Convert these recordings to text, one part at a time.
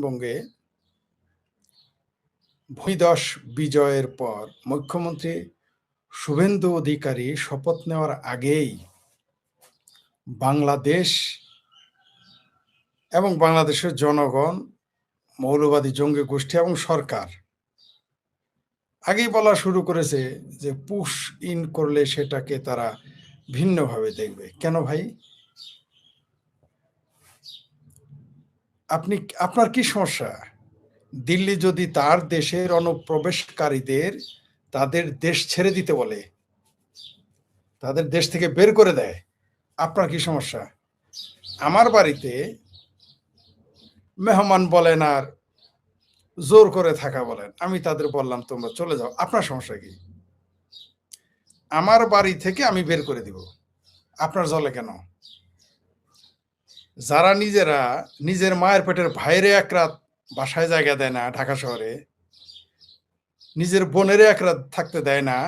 পশ্চিমবঙ্গে ভূমিধস বিজয়ের পর মুখ্যমন্ত্রী শুভেন্দু অধিকারী শপথ নেওয়ার আগেই বাংলাদেশ এবং বাংলাদেশের জনগণ, মৌলবাদী জঙ্গি গোষ্ঠী এবং সরকার আগেই বলা শুরু করেছে যে পুশ ইন করলে সেটাকে তারা ভিন্নভাবে দেখবে। কেন ভাই? আপনার কি সমস্যা? দিল্লি যদি তার দেশের অনুপ্রবেশকারীদের তাদের দেশ ছেড়ে দিতে বলে, তাদের দেশ থেকে বের করে দেয়, আপনার কি সমস্যা? আমার বাড়িতে মেহমান বলেন আর জোর করে থাকা বলেন, আমি তাদের বললাম তোমরা চলে যাও, আপনার সমস্যা কি? আমার বাড়ি থেকে আমি বের করে দিব, আপনার জলে কেন? যারা নিজেরা নিজের মায়ের পেটের ভাইরে এক রাত বাসায় জায়গা দেয় না, ঢাকা শহরে নিজের বোনের এক রাত থাকতে দেয় না,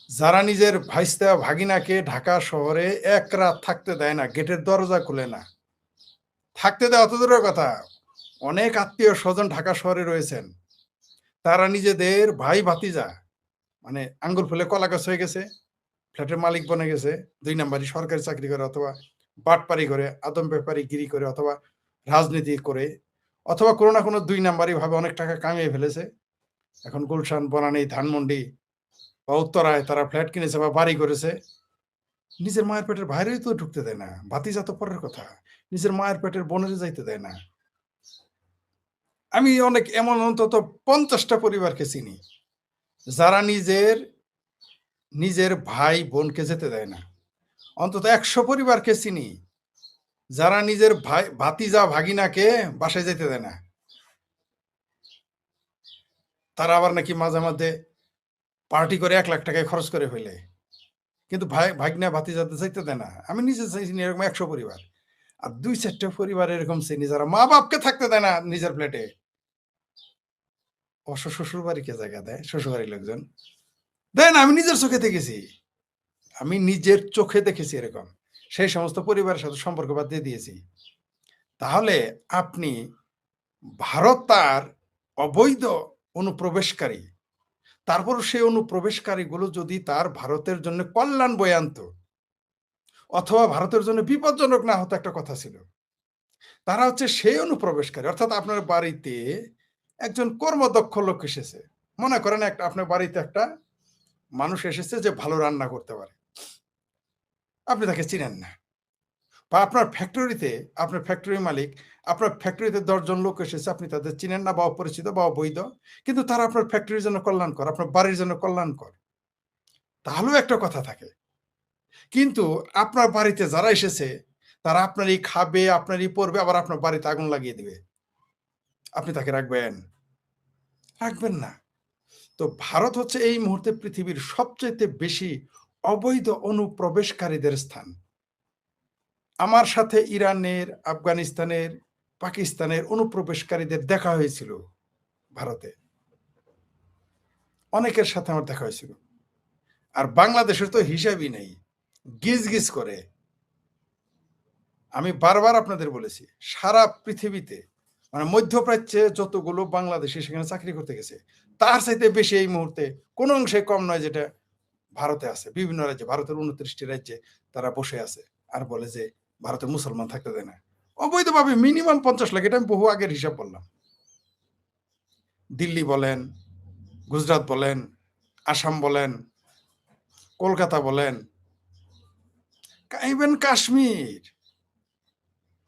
যারা নিজের ভাইস্তা ভাগিনাকে ঢাকা শহরে এক রাত থাকতে দেয় না, গেটের দরজা খুলে না, থাকতে দেয় অত দূরের কথা, অনেক আত্মীয় স্বজন ঢাকা শহরে রয়েছেন, তারা নিজেদের ভাই ভাতিজা মানে আঙ্গুর ফুলে কলা গাছ হয়ে গেছে, ফ্ল্যাটের মালিক বনে গেছে, 2 নাম্বারই সরকারি চাকরি করে, অথবা বাটপারি করে, আদম ব্যাপারি গিরি করে, অথবা রাজনীতি করে, অথবা কোনো না কোনো 2 নাম্বারই ভাবে অনেক টাকা কামিয়ে ফেলেছে। এখন গুলশান, বনানী, ধানমন্ডি বা উত্তরায় তারা ফ্ল্যাট কিনেছে বা বাড়ি করেছে। নিজের মায়ের পেটের বাইরেই তো ঢুকতে দেয় না, ভাতিজা তো পরের কথা, নিজের মায়ের পেটের বোনের যাইতে দেয় না। আমি অনেক এমন অন্তত 50টা পরিবারকে চিনি যারা নিজের ভাই বোনকে যেতে দেয় না। অন্তত 100 পরিবারকে চিনি যারা নিজের ভাই ভাতিজা ভাগিনাকে বাসায় যেতে দেয় না। তারা আবার নাকি মাঝে মাঝে পার্টি করে 1 লাখ টাকায় খরচ করে ফেলে, কিন্তু ভাগনা ভাতিজাতে যাইতে দেয় না। আমি নিজে চিনি এরকম 100 পরিবার। আর 2-4টা পরিবার এরকম চিনি যারা মা বাপকে থাকতে দেয় না নিজের ফ্ল্যাটে, অবশ্য শ্বশুর বাড়িকে জায়গা দেয়, শ্বশুর বাড়ির লোকজন দেয় না। আমি নিজের চোখে দেখেছি, আমি নিজের চোখে দেখেছি এরকম। সেই সমস্ত পরিবারের সাথে সম্পর্ক বাদ দিয়ে দিয়েছি। তাহলে আপনি ভারত তার অবৈধ অনুপ্রবেশকারী, তারপর সেই অনুপ্রবেশকারীগুলো যদি তার ভারতের জন্য কল্যাণ বয়ে আনতো অথবা ভারতের জন্য বিপজ্জনক না হতো, একটা কথা ছিল। তারা হচ্ছে সেই অনুপ্রবেশকারী, অর্থাৎ আপনার বাড়িতে একজন কর্মদক্ষ লোক এসেছে, মনে করেন আপনার বাড়িতে একটা মানুষ এসেছে যে ভালো রান্না করতে পারে, আপনি তাকে চিনেন না। বা আপনার ফ্যাক্টরিতে, আপনার ফ্যাক্টরি মালিক, আপনার ফ্যাক্টরিতে 10 জন লোক এসেছে, আপনি তাদের চিনেন না বা অপরিচিত বা অবৈধ, কিন্তু তারা আপনার ফ্যাক্টরির জন্য কল্যাণকর, আপনার বাড়ির জন্য কল্যাণকর, তাহলেও একটা কথা থাকে। কিন্তু আপনার বাড়িতে যারা এসেছে তারা আপনারই খাবে, আপনারই পরবে, আবার আপনার বাড়িতে আগুন লাগিয়ে দিবে, আপনি তাকে রাখবেন? রাখবেন না। তো ভারত হচ্ছে এই মুহূর্তে পৃথিবীর সবচেয়ে বেশি অবৈধ অনুপ্রবেশকারীদের স্থান। আমার সাথে ইরানের, আফগানিস্তানের, পাকিস্তানের অনুপ্রবেশকারীদের দেখা হয়েছিল ভারতে, অনেকের সাথে আমার দেখা হয়েছিল। আর বাংলাদেশের তো হিসাবই নেই, গিজ গিজ করে। আমি বারবার আপনাদের বলেছি, সারা পৃথিবীতে মানে মধ্যপ্রাচ্যে যতগুলো বাংলাদেশি সেখানে চাকরি করতে গেছে, তার চাইতে বেশি এই মুহূর্তে কোনো অংশে কম নয় যেটা ভারতে আছে। বিভিন্ন রাজ্যে, ভারতের 29টি রাজ্যে তারা বসে আছে আর বলে যে ভারতে মুসলমান থাকতে দেয় না, অবৈধভাবে মিনিমাম 50 লাখ। এটা আমি বহু আগের হিসাব বললাম। দিল্লি বলেন, গুজরাট বলেন, আসাম বলেন, কলকাতা বলেন, ইভেন কাশ্মীর,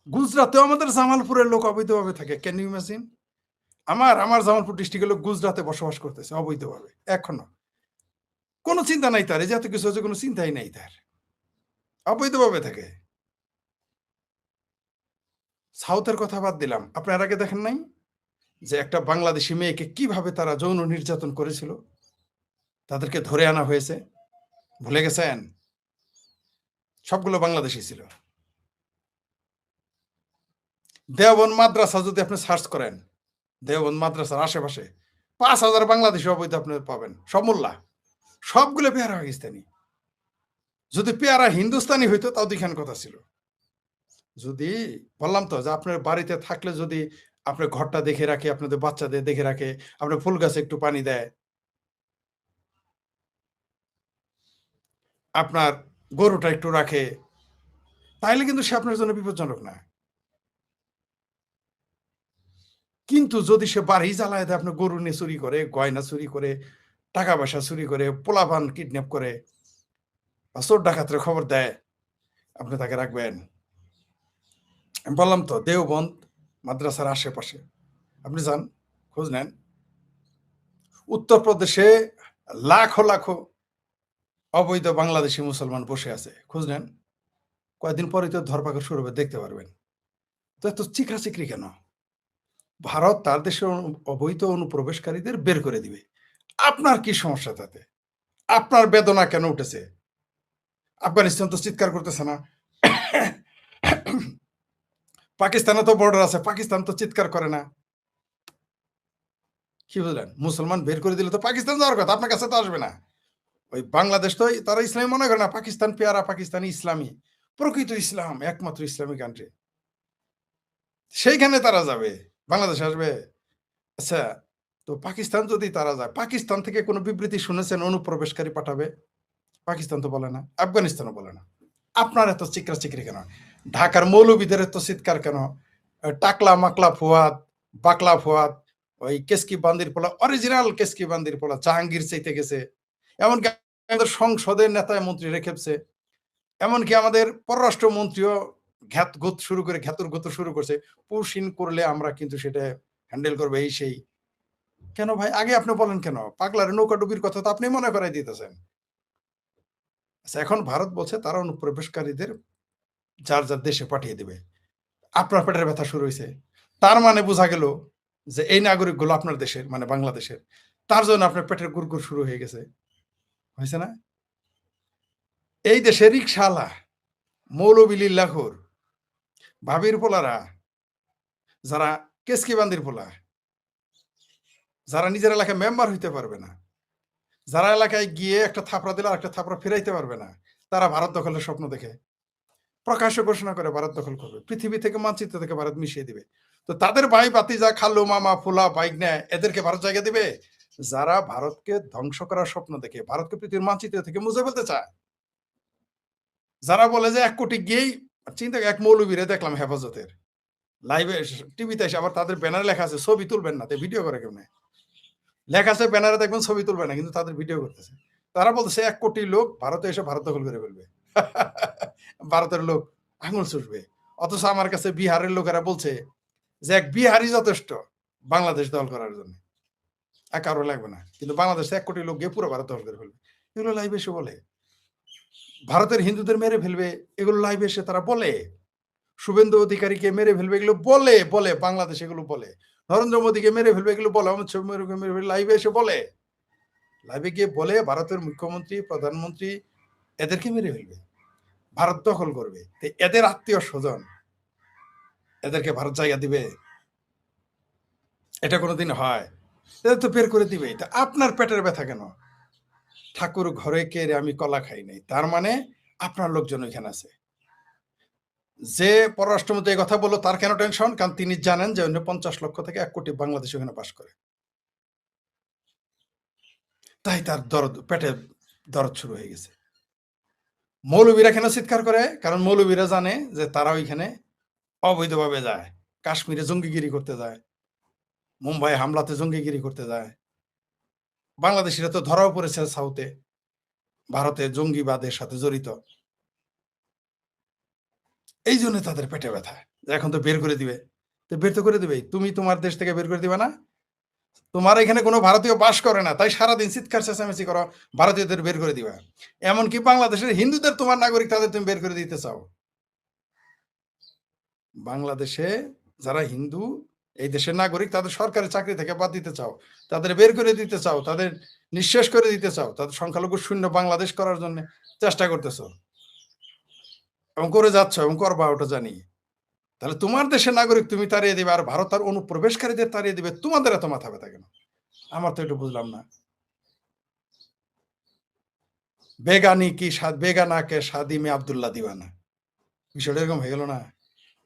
গুজরাটেও আমাদের জামালপুরের লোক অবৈধভাবে থাকে। Can you imagine? আমার জামালপুর ডিস্ট্রিক্টের লোক গুজরাটে বসবাস করতেছে অবৈধভাবে এখনো। কোনো চিন্তা নাই তার, এই যে এত কিছু হচ্ছে, কোনো চিন্তাই নাই তার, অবৈধভাবে থাকে। সাউথের কথা বাদ দিলাম, আপনার আগে দেখেন নাই যে একটা বাংলাদেশি মেয়েকে কিভাবে তারা যৌন নির্যাতন করেছিল, তাদেরকে ধরে আনা হয়েছে? ভুলে গেছেন? সবগুলো বাংলাদেশি ছিল। দেওবন্দ মাদ্রাসা যদি আপনি সার্চ করেন, দেওবন্দ মাদ্রাসার আশেপাশে 5,000 বাংলাদেশি অবৈধ আপনি পাবেন, সব মোল্লা, সবগুলো পেয়ারা পাকিস্তানি। যদি পেয়ারা হিন্দুস্তানি হইতো তাও দুইখান কথা ছিল। যদি বললাম তো যে আপনার বাড়িতে থাকলে যদি আপনার ঘরটা দেখে রাখে, আপনাদের বাচ্চাদের দেখে রাখে, আপনার ফুল গাছে একটু পানি দেয়, আপনার গরুটা একটু রাখে, তাইলে কিন্তু সে আপনার জন্য বিপজ্জনক না। কিন্তু যদি সে বাড়ি জ্বালায় দেয়, আপনার গরু নিয়ে চুরি করে, গয়না চুরি করে, টাকা-পয়সা চুরি করে, পোলাপান কিডন্যাপ করে বা চোর ডাকাতের খবর দেয়, আপনি তাকে রাখবেন? আমি বললাম তো দেওবন্দ মাদ্রাসার আশেপাশে আপনি যান, খোঁজ নেন। উত্তরপ্রদেশে লাখো, লাখো অবৈধ বাংলাদেশী মুসলমান বসে আছে। খোঁজ নেন। কয়েকদিন পরেই তো ধরপাকড় শুরু হবে, দেখতে পারবেন। তো এত চিকরাচিকরি কেন? ভারত তার দেশের অবৈধ অনুপ্রবেশকারীদের বের করে দিবে। আপনার কি সমস্যা তাতে? আপনার বেদনা কেন উঠেছে? আফগানিস্তান তো চিৎকার করতেছে না। পাকিস্তানে তো বর্ডার আছে, পাকিস্তান তো চিৎকার করে না। কি বুঝলেন? মুসলমান বের করে দিলে তো পাকিস্তান যাওয়ার কথা, আপনার কাছে তো আসবে না। ওই বাংলাদেশ তো তারা ইসলামী মনে করে না, পাকিস্তান পেয়ারা, পাকিস্তানি ইসলামী, প্রকৃত ইসলাম, একমাত্র ইসলামী কান্ট্রি। সেইখানে তারা যাবে, বাংলাদেশে আসবে? আচ্ছা, তো পাকিস্তান যদি তারা যায়, পাকিস্তান থেকে কোনো বিবৃতি শুনেছেন অনুপ্রবেশকারী পাঠাবে? পাকিস্তান তো বলে না, আফগানিস্তানও বলে না। আপনার এত চিকরা-চিকরি কেন? ঢাকার মৌলবীদের এত চিৎকার কেন? টাকলা মাকলা ফুয়াদ, বাকলা ফুয়াদ, ওই কেসকি বান্দির পোলা, অরিজিনাল কেসকি বান্দির পোলা জাহাঙ্গীর চাইতে গেছে। এমনকি আমাদের সংসদের নেতা মন্ত্রীরা খেপছে। এমনকি আমাদের পররাষ্ট্রমন্ত্রীও ঘ্যাতগোত শুরু করে, ঘ্যাতুর-ঘুতুর শুরু করছে। পুশ-ইন করলে আমরা কিন্তু সেটা হ্যান্ডেল করব, এই সেই। কেন ভাই? আগে আপনি বলেন কেন? পাগলারে নৌকাডুবির কথা তো আপনি মনে করাই দিতেছেন। আচ্ছা, এখন ভারত বলছে তারা অনুপ্রবেশকারীদের যার, যার দেশে পাঠিয়ে দিবে। আপনার পেটের ব্যথা শুরু হইছে। তার মানে বোঝা গেল যে এই নাগরিকগুলো আপনার দেশের, মানে বাংলাদেশের। তার জন্য আপনার পেটের গুড়গুড় শুরু হয়ে গেছে। হইছে না? এই দেশে রিকশাওয়ালা, মৌলবি লিল্লাখোর, ভাবির পোলারা, যারা কেসকিবান্দির পোলা, যারা নিজের এলাকায় মেম্বার হইতে পারবে না, যারা এলাকায় গিয়ে একটা থাপড়া দিলে আরেকটা থাপড়া ফিরাইতে পারবে না, তারা ভারত দখলের স্বপ্ন দেখে। প্রকাশ্যে ঘোষণা করে ভারত দখল করবে। পৃথিবী থেকে, মানচিত্র থেকে ভারত মিশিয়ে দিবে। তো তাদের ভাই ভাতিজা, খালু, মামা, ফুলা, ভাইগনা, এদেরকে ভারত জায়গা দিবে? যারা ভারতকে ধ্বংস করার স্বপ্ন দেখে, ভারতকে পৃথিবীর মানচিত্র থেকে মুছে ফেলতে চায়, যারা বলে যে ১ কোটি গিয়েই, চিন্তা, এক মৌলবীরে দেখলাম হেফাজতের লাইভে, টিভিতে এসে আবার তাদের ব্যানারে লেখা আছে ছবি তুলবেন না, ভিডিও করে কেমনে? লেখা আছে ব্যানারে, দেখবেন ছবি তুলবে না, কিন্তু তাদের ভিডিও করতেছে। তারা বলতেছে ১ কোটি লোক ভারতে এসে ভারত দখল করে ফেলবে। ভারতের লোক আঙুল চুষবে। অথচ আমার কাছে বিহারের লোকেরা বলছে যে এক বিহারি যথেষ্ট বাংলাদেশ দখল করার জন্য, আর কারো লাগবে না। কিন্তু বাংলাদেশে ১ কোটি লোক গিয়ে পুরো ভারত দখল করে ফেলবে। এগুলো লাইভ এসে বলে। ভারতের হিন্দুদের মেরে ফেলবে, এগুলো লাইভ এসে তারা বলে। শুভেন্দু অধিকারীকে মেরে ফেলবে, এগুলো বলে, বলে বাংলাদেশ এগুলো বলে। নরেন্দ্র মোদীকে মেরে ফেলবে, এগুলো বলে। অমিত শাহ মেরে ফেলবে, লাইভে এসে বলে। লাইভে গিয়ে বলে ভারতের মুখ্যমন্ত্রী, প্রধানমন্ত্রী এদেরকে মেরে ফেলবে, ভারত দখল করবে। এদের আত্মীয় স্বজন এদেরকে ভারত জায়গা দিবে? এটা কোনোদিন হয়? এদের তো বের করে দিবে। তা আপনার পেটের ব্যথা কেন? ঠাকুর ঘরে কে রে, আমি কলা খাই নাই। তার মানে আপনার লোকজন ওইখানে আছে। যে পররাষ্ট্রমন্ত্রী এই কথা বললো তার কেন টেনশন? কারণ তিনি জানেন যে অন্য ৫০ লক্ষ থেকে ১ কোটি বাংলাদেশ ওখানে বাস করে। তাই তার দরদ, পেটে দরদ শুরু হয়ে গেছে। মৌলবীরা কেন চিৎকার করে? কারণ মৌলবীরা জানে যে তারা ওইখানে অবৈধভাবে যায়। কাশ্মীরে জঙ্গিগিরি করতে যায়, মুম্বাই হামলাতে জঙ্গিগিরি করতে যায়। বাংলাদেশিরা তো ধরাও পড়েছে সাউথে, ভারতে জঙ্গিবাদের সাথে জড়িত। এই জন্য তাদের পেটে ব্যথা। এখন তো বের করে দিবে। তো বের তো করে দিবেই। তুমি তোমার দেশ থেকে বের করে দিবা না? তোমার এখানে কোনো ভারতীয় বাস করে না, তাই সারাদিন চিৎকার চেঁচামেচি করো, ভারতীয়দের বের করে দিবা। এমনকি বাংলাদেশের হিন্দুদের তোমার নাগরিক, তাদের তুমি বের করে দিতে চাও। বাংলাদেশে যারা হিন্দু, এই দেশের নাগরিক, তাদের সরকারি চাকরি থেকে বাদ দিতে চাও, তাদের বের করে দিতে চাও, তাদের নিঃশেষ করে দিতে চাও, তাদের সংখ্যালঘু শূন্য বাংলাদেশ করার জন্য চেষ্টা করতেছ এবং করে যাচ্ছ এবং করবা, ওটা জানি। তাহলে তোমার দেশের নাগরিক তুমি তাড়িয়ে দিবে, আর ভারত তার অনুপ্রবেশকারীদের তাড়িয়ে দিবে, তোমাদের এত মাথা ব্যথা কেন? আমার তো একটু বুঝলাম না। বেগানি কি বেগানা কে শাদি মে আব্দুল্লাহ দিওয়ানা, বিষয়টা এরকম হয়ে গেল না?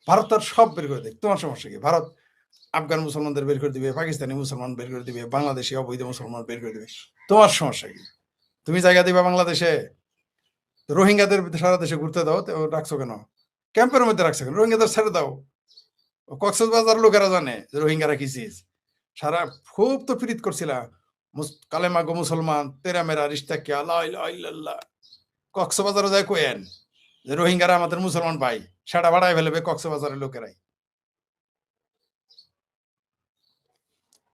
ভারত তার সব বের করে দেয়, তোমার সমস্যা কি? ভারত আফগান মুসলমানদের বের করে দিবে, পাকিস্তানি মুসলমান বের করে দিবে, বাংলাদেশি অবৈধ মুসলমান বের করে দিবে, তোমার সমস্যা কি? তুমি জায়গা দিবা বাংলাদেশে? রোহিঙ্গাদের সারা দেশে ঘুরতে দাও, রাখছো কেন? ক্যাম্পের মধ্যে রাখছো কেন? রোহিঙ্গাদের ছেড়ে দাও। কক্সবাজার লোকেরা জানে যে রোহিঙ্গারা কি চিজ। সারা খুব তো পীড়িত করছিলা, কালেমা গো মুসলমান, তেরা মেরা রিস্তা কিয়া, লা ইলাহা ইল্লাল্লাহ। কক্সবাজারে যায় কয়েন যে রোহিঙ্গারা আমাদের মুসলমান ভাই, সেটা বাড়ায় ফেলবে কক্সবাজারের লোকেরাই।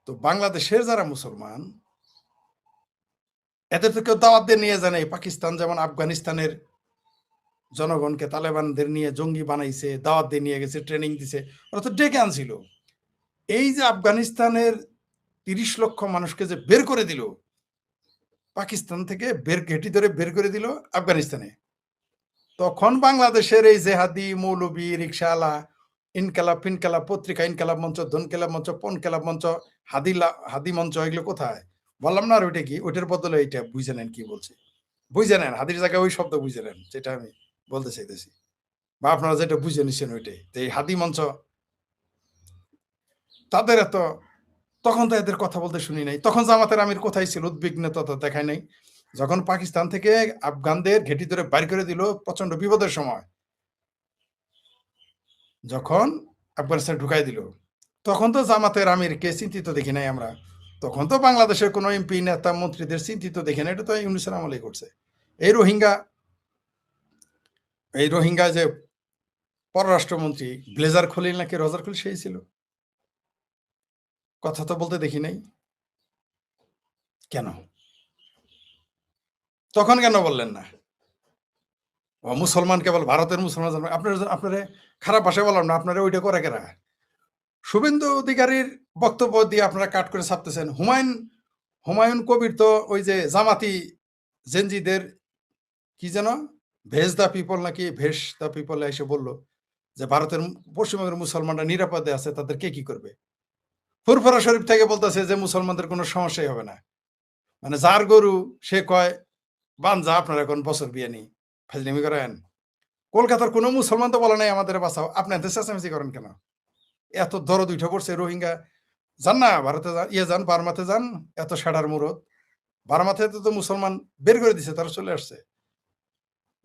তো বাংলাদেশের যারা মুসলমান, এদের তো কেউ দাওয়াত দিয়ে নিয়ে জানে। পাকিস্তান যেমন আফগানিস্তানের জনগণকে তালেবানদের নিয়ে জঙ্গি বানাইছে, দাওয়াত দিয়ে নিয়ে গেছে, ট্রেনিং দিছে, ওরা তো ডেকে আনছিল। এই যে আফগানিস্তানের ৩০ লক্ষ মানুষকে যে বের করে দিল পাকিস্তান থেকে, ঘেঁটি ধরে বের করে দিল আফগানিস্তানে, তখন বাংলাদেশের এই জেহাদি, মৌলবী, রিক্সাওয়ালা, ইনকালাব ফিনকালাব পত্রিকা, ইনকালাব মঞ্চ, ধনকেলাব মঞ্চ, পনকেলাব মঞ্চ, হাদি মঞ্চ, এগুলো কোথায়? বললাম না আর ওইটা কি? ওইটার বদলে এইটা বুঝে নেন কি বলছি, বুঝে নেন। হাদির জায়গায় ওই শব্দ বুঝে নেন, যেটা আমি বলতে চাইতেছি, বা আপনারা যেটা বুঝে নিচ্ছেন ওইটাই। তো এই হাদি মঞ্চ, তাদের এত, তখন তো এদের কথা বলতে শুনি নাই। তখন জামাতের আমির কোথায় ছিল? উদ্বিগ্নতা তো দেখায় নাই। যখন পাকিস্তান থেকে আফগানদের ঘেঁটি ধরে বাইর করে দিল প্রচন্ড বিপদের সময়, যখন আফগানিস্তানে ঢুকাই দিল, তখন তো জামাতের আমিরকে চিন্তিত দেখি নাই আমরা। তখন তো বাংলাদেশের কোনো এমপি, নেতা, মন্ত্রীদের চিন্তিত দেখি না। এটা তো ইউনূসের আমলেই করছে। এই রোহিঙ্গা যে পররাষ্ট্রমন্ত্রী ব্লেজার খলিল নাকি রজার খলিল, সেই ছিল। কথা তো বলতে দেখি নাই। কেন তখন কেন বললেন না? ও মুসলমান কেবল ভারতের মুসলমান, আপনারা খারাপ ভাষায় বললাম না, আপনারা ওইটা করে কেরা? শুভেন্দু অধিকারীর বক্তব্য দিয়ে আপনারা কাট করে ছাপতেছেন। হুমায়ুন কবির তো ওই যে জামাতি জেনজিদের কি যেন ভেজ দা পিপল নাকি ভেস দা পিপল এসে বলল যে ভারতের পশ্চিমবঙ্গের মুসলমানরা নিরাপদে আছে, তাদের কে কি করবে? ফুরফুরা শরীফ থেকে বলতেছে যে মুসলমানদের কোনো সমস্যাই হবে না। মানে যার গরু সে কয় বানজা, আপনার এখন বছর বিয়ে নেই, ফাজলিমি করেন। কলকাতার কোনো মুসলমান তো বলে নাই আমাদের বাঁচাও, আপনি এত চেঁচামেচি করেন কেন? এত দরদ উঠে পড়ছে রোহিঙ্গা, যান না ভারতে, যান বার্মাতে যান, এত ষাড়ার মুরত। বার্মাতে তো মুসলমান বের করে দিছে, তারা চলে আসছে।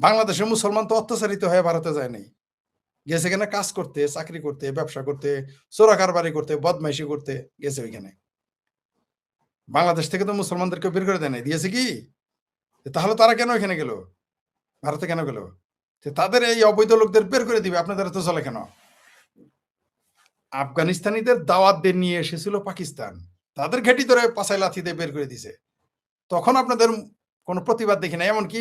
বাংলাদেশের মুসলমান তো অত্যাচারিত হয়ে ভারতে যায় নাই, গেছে এখানে কাজ করতে, চাকরি করতে, ব্যবসা করতে, চোরা কারবারি করতে, বদমাইশি করতে গেছে ওইখানে। বাংলাদেশ থেকে তো মুসলমানদেরকে বের করে দেয় নাই, দিয়েছে কি? তাহলে তারা কেন এখানে গেল, ভারতে কেন গেল? তাদের এই অবৈধ লোকদের বের করে দিবে, আপনাদের তো চলে কেন? আফগানিস্তানিদের দাওয়াত দিয়ে নিয়ে এসেছিল পাকিস্তান, তাদের ঘেঁটি ধরে পাছায় লাথি দিয়ে বের করে দিছে। তখন আপনাদের কোনো প্রতিবাদ দেখি না। এমনকি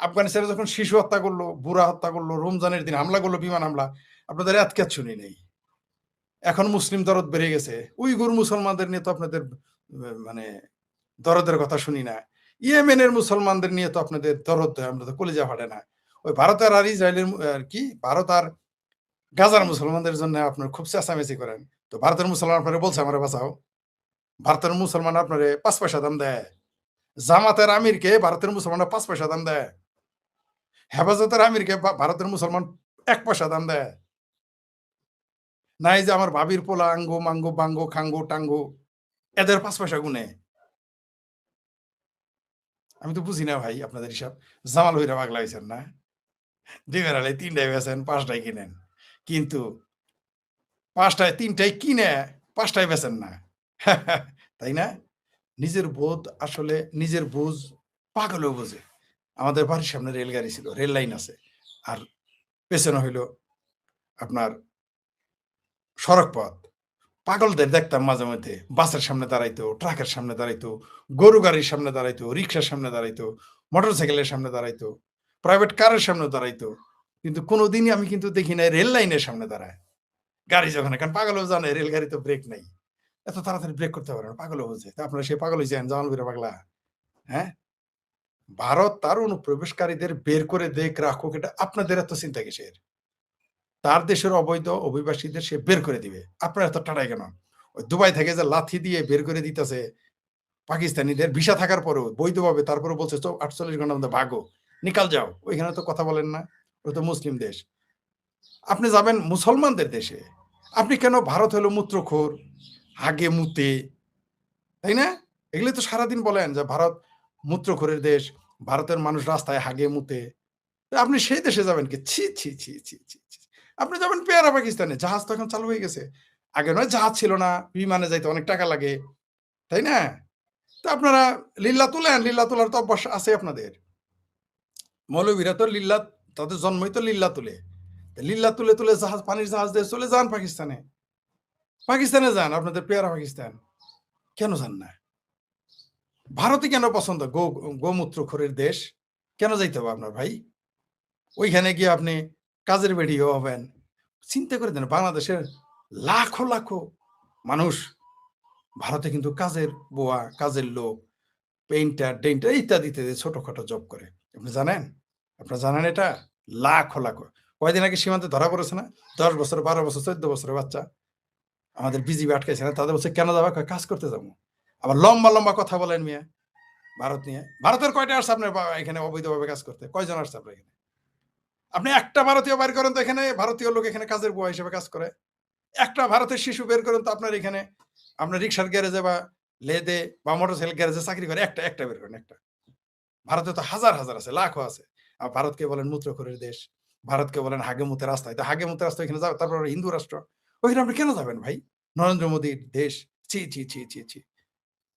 আফগানিস্তানে যখন শিশু হত্যা করলো, বুড়া হত্যা করলো, রমজানের দিন হামলা করলো, বিমান হামলা, আপনাদের এতক্যাত শুনি নেই। এখন মুসলিম দরদ বেড়ে গেছে, উইগুর মুসলমানদের নিয়ে তো আপনাদের মানে দরদের কথা শুনি না। ইয়েমেনের মুসলমানদের নিয়ে তো আপনাদের দরদ, আমরা তো কলিজা ফাটে না। ওই ভারতের আর ইসরায়েলের কি, ভারত আর গাজার মুসলমানদের জন্য আপনার খুব চেঁচামেচি করেন। তো ভারতের মুসলমান আপনারা বলছে আমার বাঁচাও, ভারতের মুসলমান আপনারে ৫ পয়সা দাম দেয়। জামাতের আমিরকে ভারতের মুসলমানরা ৫ পয়সা দাম দেয়। হেফাজতের আমিরকে ভারতের মুসলমান ১ পয়সা দাম দেয়। নাই যে আমার ভাবির পোলা আঙ্গো মাঙ্গো বাঙ্গো খাঙ্গো টাঙ্গো, এদের ৫ পয়সা গুনে। আমি তো বুঝি না ভাই আপনাদের হিসাব। জামাল হইরা পাগলা হইছেন না? ডিমের আলাই ৩ টায় বেচেন, ৫ টায় কিনেন। কিন্তু ৫ টায় ৩ টায় কিনে ৫ টায় বেচেন না। তাই না? নিজের বোধ আসলে, নিজের বুঝ পাগলেও বোঝে। আমাদের বাড়ির সামনে রেলগাড়ি ছিল, রেল লাইন আছে। আর পেছনে হইল আপনার সড়ক পথ। পাগলদের দেখতাম মাঝে মধ্যে বাসের সামনে দাঁড়াইতো, ট্রাকের সামনে দাঁড়াইতো, গরু গাড়ির সামনে দাঁড়াইতো, রিক্সার সামনে দাঁড়াইতো, মোটরসাইকেলের সামনে দাঁড়াইতো, প্রাইভেট কারের সামনে দাঁড়াইতো। কিন্তু কোনোদিনই আমি কিন্তু দেখি নাই রেল লাইনের সামনে দাঁড়ায় গাড়ি যখন। কারণ পাগলও জানে রেলগাড়ি তো ব্রেক নাই, এত তাড়াতাড়ি ব্রেক করতে পারে না, পাগলও বোঝে। তা আপনারা সে পাগল হয়েছেন জামাল বীরা পাগলা। হ্যাঁ, ভারত তার অনুপ্রবেশকারীদের বের করে দেখ রাখুক, এটা আপনাদের এত চিন্তা কিসের? তার দেশের অবৈধ অভিবাসীদের সে বের করে দিবে, আপনারা এত টাটাই কেন? ওই দুবাই থেকে যে লাথি দিয়ে বের করে দিতেছে পাকিস্তানিদের, ভিসা থাকার পরেও বৈধভাবে, তারপরে বলছে 48 ঘন্টার মধ্যে ভাগো, নিকাল যাও, ওইখানে তো কথা বলেন না। ওই তো মুসলিম দেশ। আপনি যাবেন মুসলমানদের দেশে। আপনি কেন ভারত হলো মূত্রখোর, হাগে মুতে, তাই না? এগুলি তো সারাদিন বলেন যে ভারত মূত্রখোরের দেশ, ভারতের মানুষ রাস্তায় হাগে মুতে। তো আপনি সেই দেশে যাবেন কি? ছি, ছি, ছি, ছি, ছি, ছি। আপনি যাবেন পেয়ারা পাকিস্তানে। জাহাজ তো এখন চালু হয়ে গেছে। আগে নয় জাহাজ ছিল না, বিমানে যাইতে অনেক টাকা লাগে, তাই না? তো আপনারা লিল্লা তুলেন, লিল্লা তোলার তো অভ্যাস আছে আপনাদের। মৌলবীরা তো লিল্লা, তাদের জন্মই তো লিল্লা তুলে। লিল্লা তুলে, তুলে জাহাজ, পানির জাহাজ দিয়ে চলে যান পাকিস্তানে। পাকিস্তানে যান, আপনাদের পেয়ারা পাকিস্তান। কেন যান না? ভারতই কেন পছন্দ? গোমূত্রখোরের দেশ। কেন যাইতে হবে আপনার ভাই? ওইখানে গিয়ে আপনি কাজের বেড়িও হবেন। চিন্তা করে দেন বাংলাদেশের লাখো, লাখো মানুষ ভারতে কিন্তু কাজের বুয়া, কাজের লোক, পেইন্টার, ডেন্টার ইত্যাদি, ইত্যাদি ছোটখাটো জব করে। আপনি জানেন? আপনারা জানেন এটা? লাখো, লাখো। কয়দিন আগে সীমান্তে ধরা পড়েছে না? ১০ বছর, ১২ বছর, ১৪ বছরের বাচ্চা। আমাদের বিজিবি আটকাইছে না? তাদের বলছে, "কেন যাবা?" কয়, "কাজ করতে যাবো।" আবার লম্বা, লম্বা কথা বলেন মিয়া ভারত নিয়ে। ভারতের কয়টা আসছে আপনার এখানে অবৈধভাবে কাজ করতে? কয়জন আসছে আপনার এখানে? আপনি একটা ভারতীয় বের করেন তো এখানে, ভারতীয় লোক এখানে কাজের বুয়া হিসেবে কাজ করে। একটা ভারতের শিশু বের করেন তো আপনার এখানে, আপনার রিক্সার গ্যারেজে বা লেদে বা মোটরসাইকেল গ্যারেজে চাকরি করে, একটা বের করেন একটা। ভারতে তো হাজার, হাজার আছে, লাখও আছে। আর ভারতকে বলেন মূত্রখোরের দেশ। ভারতকে বলেন হাগে মুতে রাস্তায়। তো হাগে মুতে রাস্তায় ওইখানে তারপর আবার হিন্দু রাষ্ট্র। ওইখানে আপনি কেন যাবেন ভাই? নরেন্দ্র মোদির দেশ। ছি, ছি, ছি, ছি, ছি।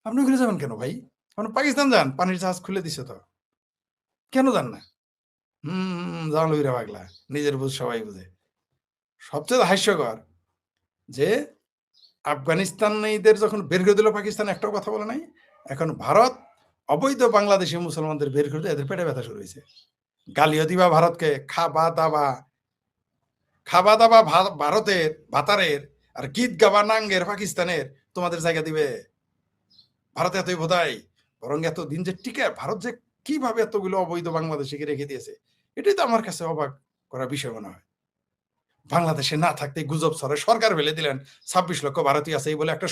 আপনি ওখানে যাবেন কেন ভাই? আপনি পাকিস্তান যান, পানির জাহাজ খুলে দিছে তো। কেন যান না? জামালুইরা পাগলা। নিজের বুঝ সবাই বুঝে। সবচেয়ে হাস্যকর যে আফগানিস্তানীদের যখন বের করে দিল পাকিস্তান, একটাও কথা বলে নাই। এখন ভারত অবৈধ বাংলাদেশি মুসলমানদের বের করে দিয়ে এদের পেটে ব্যথা শুরু হয়েছে। গালিও দিবা ভারতকে, খাবা দাবা ভারতের, ভাতারের, আর গীত গাবা নাঙ্গের পাকিস্তানের, তোমাদের জায়গা দিবে। ভারত এতই বোধাই, বরং এত দিন যে টিকে ভারত যে কিভাবে এতগুলো অবৈধ বাংলাদেশিকে রেখে দিয়েছে, এটাই তো আমার কাছে অবাক করা বিষয় মনে হয়। বাংলাদেশে না থাকতে গুজব ছড়ায়, সরকার ফেলে দিলেন ২৬ লক্ষ ভারতীয় আছে এই বলে একটা